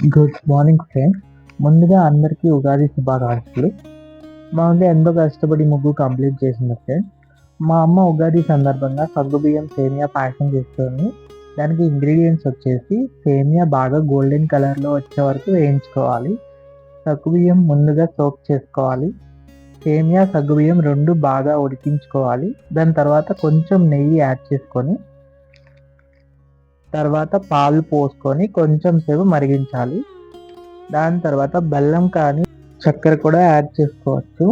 Good morning friends. ముందుగా అందరికీ ఉగాది శుభాకాంక్షలు. మా అమ్మ ఎంతో కష్టపడి ముగ్గు కంప్లీట్ చేసింది ఫ్రెండ్స్. మా అమ్మ ఉగాది సందర్భంగా సగ్గుబియ్యం సేమియా పాయసం చేస్తుంది. దానికి ఇంగ్రీడియంట్స్ వచ్చేసి సేమియా బాగా గోల్డెన్ కలర్లో వచ్చే వరకు వేయించుకోవాలి. సగ్గుబియ్యం ముందుగా సోక్ చేసుకోవాలి. సేమియా సగ్గుబియ్యం రెండు బాగా ఉడికించుకోవాలి. దాని తర్వాత కొంచెం నెయ్యి యాడ్ చేసుకొని తర్వాత పాలు పోసుకొని కొంచెం సేపు మరిగించాలి. దాని తర్వాత బెల్లం కానీ చక్కెర కూడా యాడ్ చేసుకోవచ్చు.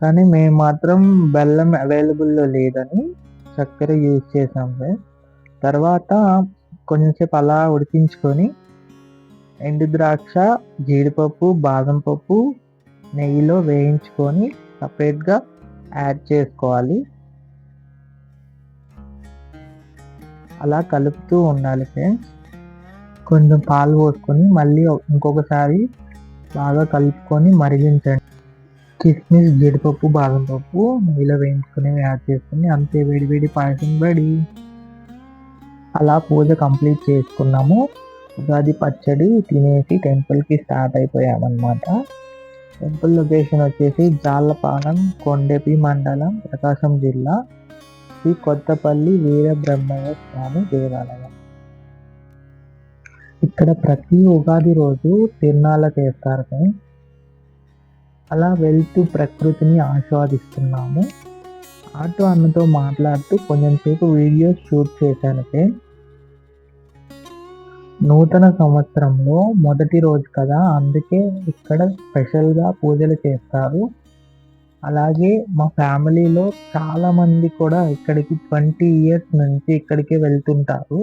కానీ మేము మాత్రం బెల్లం అవైలబుల్లో లేదని చక్కెర యూజ్ చేసాము. తర్వాత కొంచెంసేపు అలా ఉడికించుకొని ఎండు ద్రాక్ష, జీడిపప్పు, బాదం పప్పు నెయ్యిలో వేయించుకొని సపరేట్గా యాడ్ చేసుకోవాలి. అలా కలుపుతూ ఉండాలి ఫ్రెండ్స్. కొంచెం పాలు పోసుకొని మళ్ళీ ఇంకొకసారి బాగా కలుపుకొని మరిగించండి. కిస్మిస్, జీడిపప్పు, బాదం పప్పు నెయ్యిలో వేయించుకొని యాడ్ చేసుకుని అంతే, వేడి పాయసం రెడీ. అలా పూజ కంప్లీట్ చేసుకున్నాము. ఉగాది పచ్చడి తినేసి టెంపుల్కి స్టార్ట్ అయిపోయామన్నమాట. టెంపుల్ లొకేషన్ వచ్చేసి జాలపాలెం, కొండెపి మండలం, ప్రకాశం జిల్లా, శ్రీ కొత్తపల్లి వీరబ్రహ్మయ్య స్వామి దేవాలయం. ఇక్కడ ప్రతి ఉగాది రోజు తిరునాళ్ళ చేస్తారు. అలా వెళ్తూ ప్రకృతిని ఆస్వాదిస్తున్నాము. ఆటో అన్నతో మాట్లాడుతూ కొంచెంసేపు వీడియోస్ షూట్ చేశాను. నూతన సంవత్సరంలో మొదటి రోజు కదా, అందుకే ఇక్కడ స్పెషల్గా పూజలు చేస్తారు. అలాగే మా ఫ్యామిలీలో చాలామంది కూడా ఇక్కడికి 20 years నుంచి ఇక్కడికే వెళ్తుంటారు.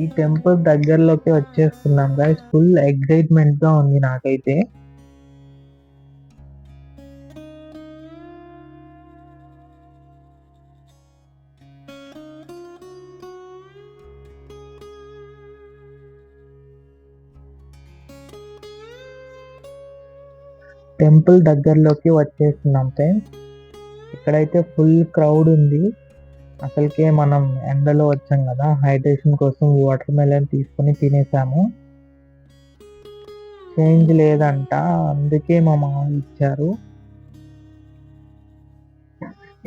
ఈ టెంపుల్ దగ్గరలోకి వచ్చేస్తున్నాం గైస్. ఫుల్ ఎక్సైట్మెంట్గా ఉంది నాకైతే. టెంపుల్ దగ్గరలోకి వచ్చేస్తున్నాం ఫ్రెండ్స్. ఇక్కడైతే ఫుల్ క్రౌడ్ ఉంది. అసలుకే మనం ఎండలో వచ్చాం కదా, హైడ్రేషన్ కోసం వాటర్ మెలన్ తీసుకొని తినేసాము. చేంజ్ లేదంట, అందుకే మా మామ ఇచ్చారు.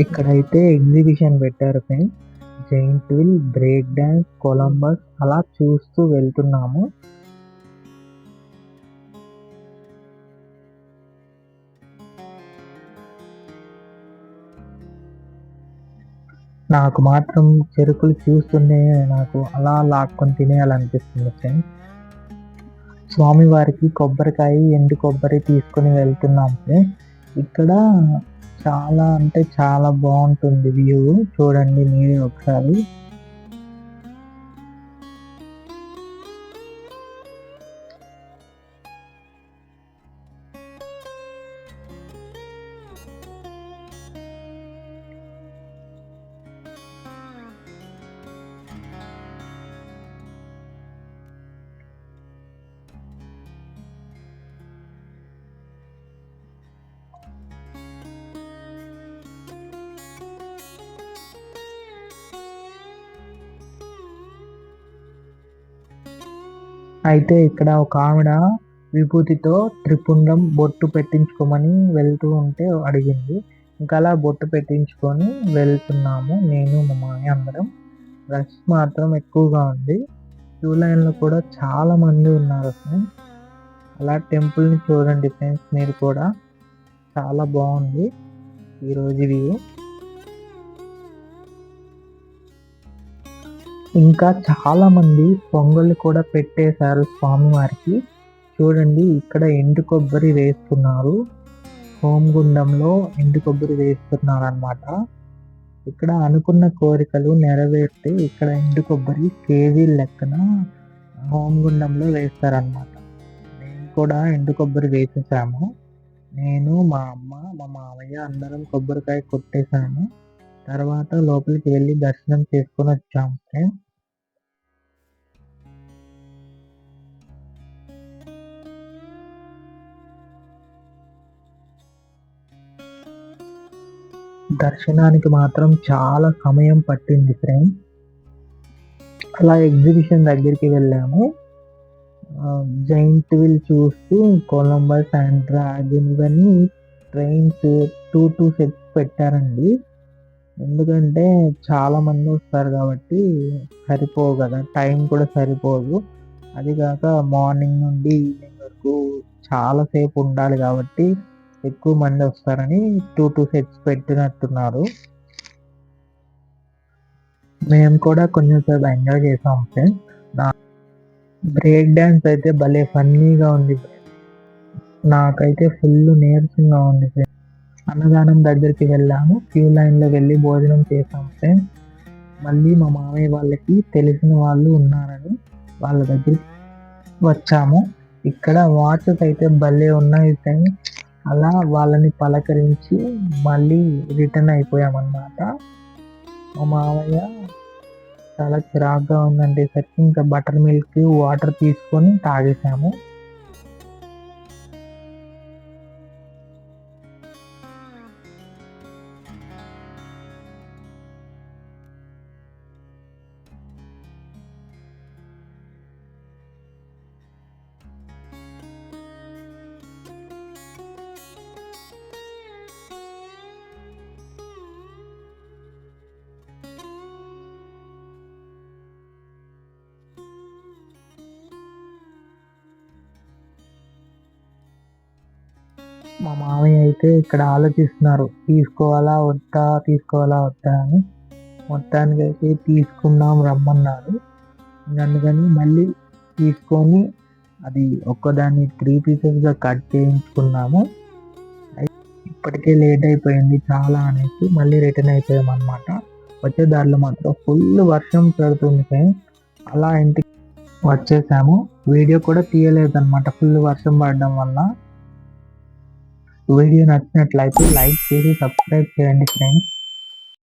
ఇక్కడైతే ఎగ్జిబిషన్ పెట్టారు friends. Giant wheel, break dance, Columbus అలా చూస్తూ వెళ్తున్నాము. నాకు మాత్రం చెరుకులు చూస్తూనే నాకు అలా లాక్కొని తినేయాలనిపిస్తుంది ఫ్రెండ్స్. స్వామివారికి కొబ్బరికాయ, ఎండు కొబ్బరి తీసుకొని వెళ్తున్నాం ఫ్రెండ్స్. ఇక్కడ చాలా అంటే చాలా బాగుంటుంది వ్యూ, చూడండి మీరే ఒకసారి. అయితే ఇక్కడ ఒక ఆవిడ విభూతితో త్రిపుండం బొట్టు పెట్టించుకోమని వెళ్తూ ఉంటే అడిగింది. ఇంకా అలా బొట్టు పెట్టించుకొని వెళ్తున్నాము నేను మా మామయ్య అందరం. రష్ మాత్రం ఎక్కువగా ఉంది. క్యూ లైన్లో కూడా చాలా మంది ఉన్నారు ఫ్రెండ్స్. అలా టెంపుల్ని చూడండి ఫ్రెండ్స్ మీరు కూడా, చాలా బాగుంది ఈరోజు వ్యూ. ఇంకా చాలా మంది పొంగల్ కూడా పెట్టేశారు స్వామివారికి. చూడండి ఇక్కడ ఎండు కొబ్బరి వేస్తున్నారు, హోమగుండంలో ఎండు కొబ్బరి వేస్తున్నారు అన్నమాట. ఇక్కడ అనుకున్న కోరికలు నెరవేరితే ఇక్కడ ఎండు కొబ్బరి కేజీ లెక్కన హోమగుండంలో వేస్తారనమాట. మేము కూడా ఎండు కొబ్బరి వేసేసాము. నేను, మా అమ్మ, మా మామయ్య అందరం కొబ్బరికాయ కొట్టేశాము. తర్వాత లోపలికి వెళ్ళి దర్శనం చేసుకొని వచ్చాము ఫ్రెండ్స్. దర్శనానికి మాత్రం చాలా సమయం పట్టింది ఫ్రెండ్స్. అలా ఎగ్జిబిషన్ దగ్గరికి వెళ్ళాము. జైంట్ వీల్ చూస్తూ కొలంబస్ అండ్ డ్రాగన్ ఇవన్నీ ట్రైన్స్ 2 సెట్స్ పెట్టారండి. ఎందుకంటే చాలా మంది వస్తారు కాబట్టి సరిపోవు కదా, టైం కూడా సరిపోదు. అది కాక మార్నింగ్ నుండి ఈవినింగ్ వరకు చాలా సేపు ఉండాలి కాబట్టి ఎక్కువ మంది వస్తారని 2 సెట్స్ పెట్టినట్టున్నారు. మేము కూడా కొంచెం సేపు ఎంజాయ్ చేసాం ఫ్రెండ్స్. బ్రేక్ డాన్స్ అయితే భలే ఫన్నీగా ఉంది. నాకైతే ఫుల్ నీరసంగా ఉంది ఫ్రెండ్స్. అన్నదానం దగ్గరికి వెళ్ళాము, క్యూ లైన్లో వెళ్ళి భోజనం చేసాం ఫ్రెండ్స్. మళ్ళీ మా మామయ్య వాళ్ళకి తెలిసిన వాళ్ళు ఉన్నారని వాళ్ళ దగ్గరికి వచ్చాము. ఇక్కడ వాచెస్ అయితే భలే ఉన్నాయి ఫ్రెండ్స్. అలా వాళ్ళని పలకరించి మళ్ళీ రిటర్న్ అయిపోయామన్నమాట. మా మామయ్య చాలా చిరాగ్గా ఉందంటేసరికి ఇంకా బటర్ మిల్క్ వాటర్ తీసుకొని తాగేసాము. మా మామయ్య అయితే ఇక్కడ ఆలోచిస్తున్నారు, తీసుకోవాలా వద్దా అని. మొత్తానికి అయితే తీసుకుందాం రమ్మన్నారు. అందుకని మళ్ళీ తీసుకొని అది ఒక్కదాన్ని 3 పీసెస్గా కట్ చేయించుకున్నాము. ఇప్పటికే లేట్ అయిపోయింది చాలా అనేసి మళ్ళీ రిటర్న్ అయిపోయాం అనమాట. వచ్చే దారిలో మాత్రం ఫుల్ వర్షం పడుతుంది ఫ్రెండ్స్. అలా ఇంటికి వచ్చేసాము. వీడియో కూడా తీయలేదన్నమాట ఫుల్ వర్షం పడడం వల్ల. వీడియో నచ్చినట్లయితే లైక్ చేసి సబ్స్క్రైబ్ చేయండి ఫ్రెండ్స్.